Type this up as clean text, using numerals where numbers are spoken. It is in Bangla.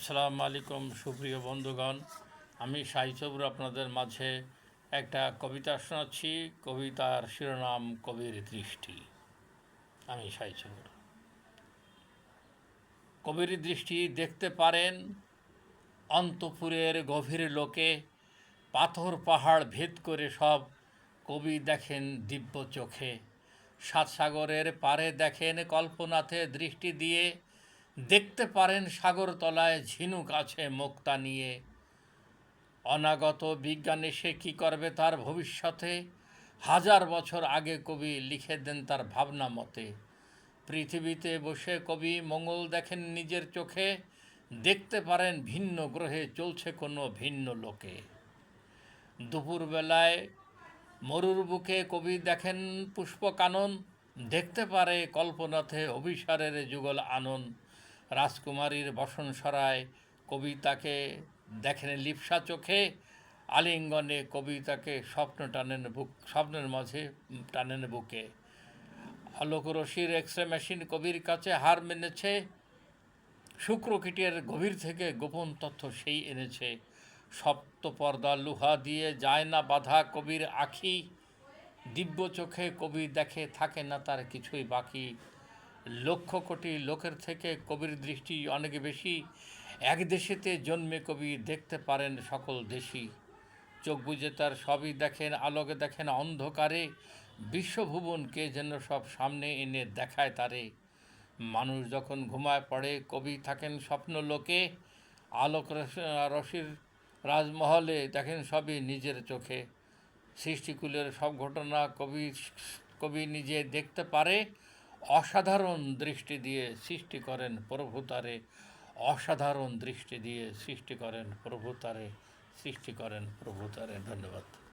আসসালামু আলাইকুম সুপ্রিয় বন্ধুগণ, আমি সাইসবুর আপনাদের মাঝে একটা কবিতা শোনাচ্ছি। কবিতার শিরোনাম কবির দৃষ্টি। আমি সাইসবুর। কবির দৃষ্টি দেখতে পারেন অন্তপুরের গভীর লোকে, পাথর পাহাড় ভেদ করে সব কবি দেখেন দিব্য চোখে। সাত সাগরের পারে দেখেন কল্পনাতে দৃষ্টি দিয়ে, দেখতে পারেন সাগরতলায় ঝিনুক আছে মুক্তা নিয়ে। অনাগত বিজ্ঞানে সে কী করবে তার ভবিষ্যতে, হাজার বছর আগে কবি লিখে দেন তার ভাবনা মতে। পৃথিবীতে বসে কবি মঙ্গল দেখেন নিজের চোখে, দেখতে পারেন ভিন্ন গ্রহে চলছে কোনো ভিন্ন লোকে। দুপুরবেলায় মরুর বুকে কবি দেখেন পুষ্পকানন, দেখতে পারে কল্পনাতে অভিসারের যুগল আনন। রাজকুমারীর বসন সরায় কবিতাকে দেখেন লিপ্সা চোখে, আলিঙ্গনে কবিতাকে স্বপ্নের মাঝে টানেন বুকে। আলোকরশির এক্সরে মেশিন কবির কাছে হার মেনেছে, শুক্রকীটের গভীর থেকে গোপন তথ্য সেই এনেছে। সপ্তপর্দা লোহা দিয়ে যায় না বাধা কবির আখি, দিব্য চোখে কবি দেখে থাকে না তার কিছুই বাকি। লক্ষ কোটি লোকের থেকে কবির দৃষ্টি অনেক বেশি, এক দেশেতে জন্মে কবি দেখতে পারেন সকল দেশই। চোখ বুজে তার সবই দেখেন, আলোকে দেখেন অন্ধকারে, বিশ্বভুবনকে যেন সব সামনে এনে দেখায় তারে। মানুষ যখন ঘুমায় পড়ে কবি থাকেন স্বপ্ন লোকে, আলোক রশির রাজমহলে দেখেন সবই নিজের চোখে। সৃষ্টিকুলের সব ঘটনা কবি নিজে দেখতে পারে, অসাধারণ দৃষ্টি দিয়ে সৃষ্টি করেন প্রভু তারে। অসাধারণ দৃষ্টি দিয়ে সৃষ্টি করেন প্রভু তারে, সৃষ্টি করেন প্রভু তারে। ধন্যবাদ।